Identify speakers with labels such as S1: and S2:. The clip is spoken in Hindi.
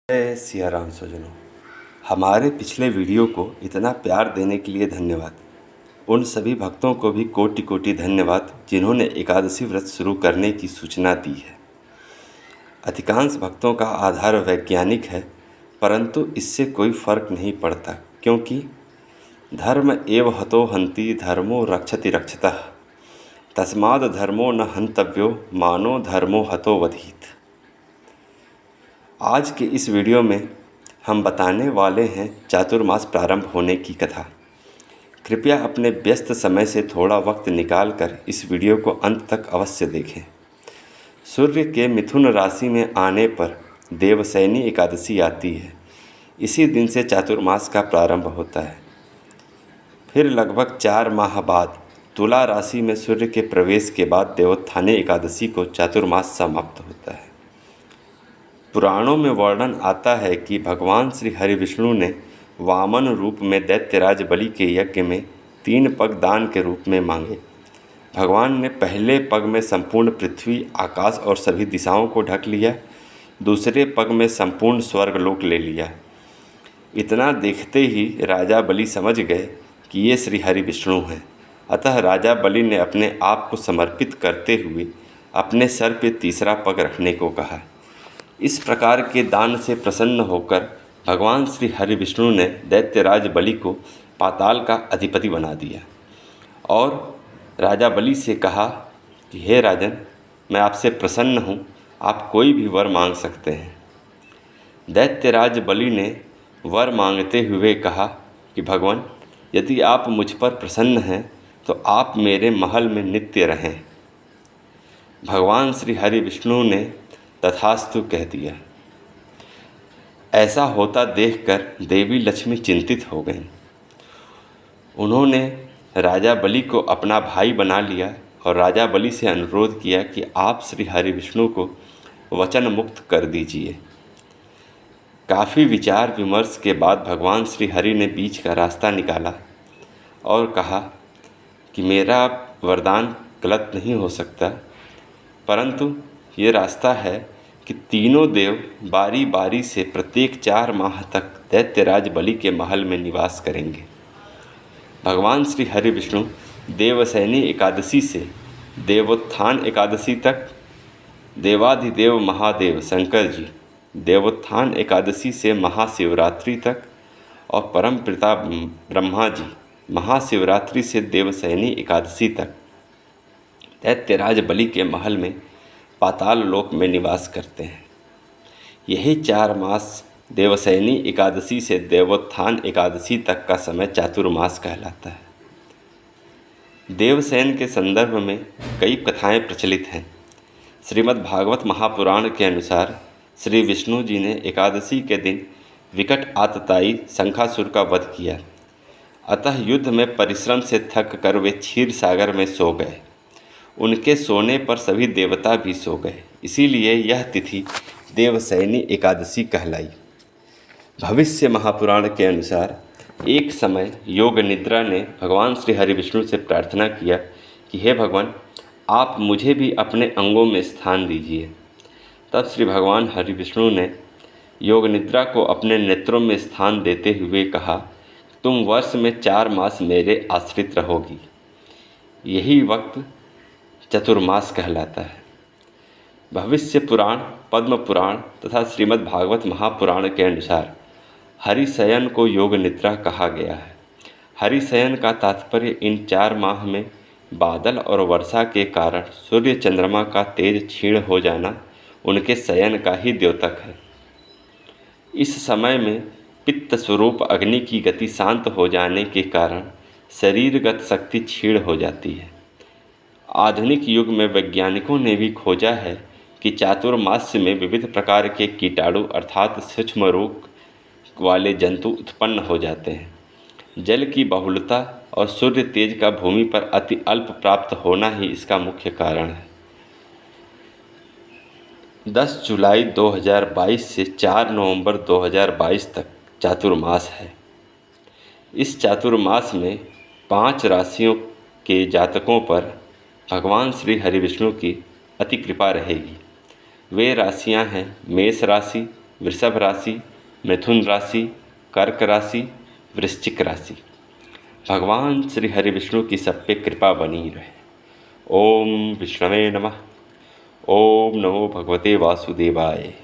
S1: जय सिया राम स्वजनों। हमारे पिछले वीडियो को इतना प्यार देने के लिए धन्यवाद। उन सभी भक्तों को भी कोटि कोटि धन्यवाद जिन्होंने एकादशी व्रत शुरू करने की सूचना दी है। अधिकांश भक्तों का आधार वैज्ञानिक है, परंतु इससे कोई फर्क नहीं पड़ता, क्योंकि धर्म एव हतो हन्ति धर्मो रक्षति रक्षतः, तस्माद् धर्मो न हन्तव्यो मानो धर्मो हतो वधीत। आज के इस वीडियो में हम बताने वाले हैं चातुर्मास प्रारंभ होने की कथा। कृपया अपने व्यस्त समय से थोड़ा वक्त निकालकर इस वीडियो को अंत तक अवश्य देखें। सूर्य के मिथुन राशि में आने पर देवशयनी एकादशी आती है। इसी दिन से चातुर्मास का प्रारंभ होता है। फिर लगभग 4 माह बाद तुला राशि में सूर्य के प्रवेश के बाद देवोत्थानी एकादशी को चातुर्मास समाप्त होता है। पुराणों में वर्णन आता है कि भगवान श्री हरि विष्णु ने वामन रूप में दैत्यराज बलि के यज्ञ में 3 पग दान के रूप में मांगे। भगवान ने पहले पग में संपूर्ण पृथ्वी, आकाश और सभी दिशाओं को ढक लिया। दूसरे पग में संपूर्ण स्वर्गलोक ले लिया। इतना देखते ही राजा बलि समझ गए कि ये श्री हरि विष्णु हैं। अतः राजा बलि ने अपने आप को समर्पित करते हुए अपने सर पे तीसरा पग रखने को कहा। इस प्रकार के दान से प्रसन्न होकर भगवान श्री हरि विष्णु ने दैत्यराज बलि को पाताल का अधिपति बना दिया और राजा बलि से कहा कि हे राजन, मैं आपसे प्रसन्न हूँ, आप कोई भी वर मांग सकते हैं। दैत्यराज बलि ने वर मांगते हुए कहा कि भगवान, यदि आप मुझ पर प्रसन्न हैं तो आप मेरे महल में नित्य रहें। भगवान श्री हरि विष्णु ने तथास्तु कह दिया। ऐसा होता देखकर देवी लक्ष्मी चिंतित हो गईं। उन्होंने राजा बलि को अपना भाई बना लिया और राजा बलि से अनुरोध किया कि आप श्री हरि विष्णु को वचन मुक्त कर दीजिए। काफ़ी विचार विमर्श के बाद भगवान श्री हरि ने बीच का रास्ता निकाला और कहा कि मेरा वरदान गलत नहीं हो सकता, परंतु ये रास्ता है कि तीनों देव बारी बारी से प्रत्येक 4 माह तक दैत्यराज बलि के महल में निवास करेंगे। भगवान श्री हरि विष्णु देवशयनी एकादशी से देवोत्थान एकादशी तक, देवाधिदेव महादेव शंकर जी देवोत्थान एकादशी से महाशिवरात्रि तक और परम पिता ब्रह्मा जी महाशिवरात्रि से देवशयनी एकादशी तक दैत्यराज बलि के महल में पाताल लोक में निवास करते हैं। यही 4 मास देवशयनी एकादशी से देवोत्थान एकादशी तक का समय चातुर्मास कहलाता है। देवशयन के संदर्भ में कई कथाएं प्रचलित हैं। श्रीमद् भागवत महापुराण के अनुसार श्री विष्णु जी ने एकादशी के दिन विकट आतताई शंखासुर का वध किया। अतः युद्ध में परिश्रम से थक कर वे क्षीर सागर में सो गए। उनके सोने पर सभी देवता भी सो गए, इसीलिए यह तिथि देवशयनी एकादशी कहलाई। भविष्य महापुराण के अनुसार एक समय योग निद्रा ने भगवान श्री हरि विष्णु से प्रार्थना किया कि हे भगवान, आप मुझे भी अपने अंगों में स्थान दीजिए। तब श्री भगवान हरि विष्णु ने योग निद्रा को अपने नेत्रों में स्थान देते हुए कहा, तुम वर्ष में 4 मास मेरे आश्रित रहोगी। यही वक्त चतुर्मास कहलाता है। भविष्य पुराण, पद्म पुराण तथा श्रीमद् भागवत महापुराण के अनुसार हरिशयन को योग निद्रा कहा गया है। हरिशयन का तात्पर्य इन 4 माह में बादल और वर्षा के कारण सूर्य चंद्रमा का तेज क्षीण हो जाना उनके शयन का ही द्योतक है। इस समय में पित्त स्वरूप अग्नि की गति शांत हो जाने के कारण शरीरगत शक्ति क्षीण हो जाती है। आधुनिक युग में वैज्ञानिकों ने भी खोजा है कि चातुर्मास्य में विविध प्रकार के कीटाणु अर्थात सूक्ष्म रोग वाले जंतु उत्पन्न हो जाते हैं। जल की बहुलता और सूर्य तेज का भूमि पर अति अल्प प्राप्त होना ही इसका मुख्य कारण है। 10 जुलाई 2022 से 4 नवंबर 2022 तक चातुर्मास है। इस चातुर्मास में 5 राशियों के जातकों पर भगवान श्री हरि विष्णु की अति कृपा रहेगी। वे राशियां हैं मेष राशि, वृषभ राशि, मिथुन राशि, कर्क राशि, वृश्चिक राशि। भगवान श्री हरि विष्णु की सब पे कृपा बनी रहे। ओम विष्णवे नमः। ओम नमो भगवते वासुदेवाय।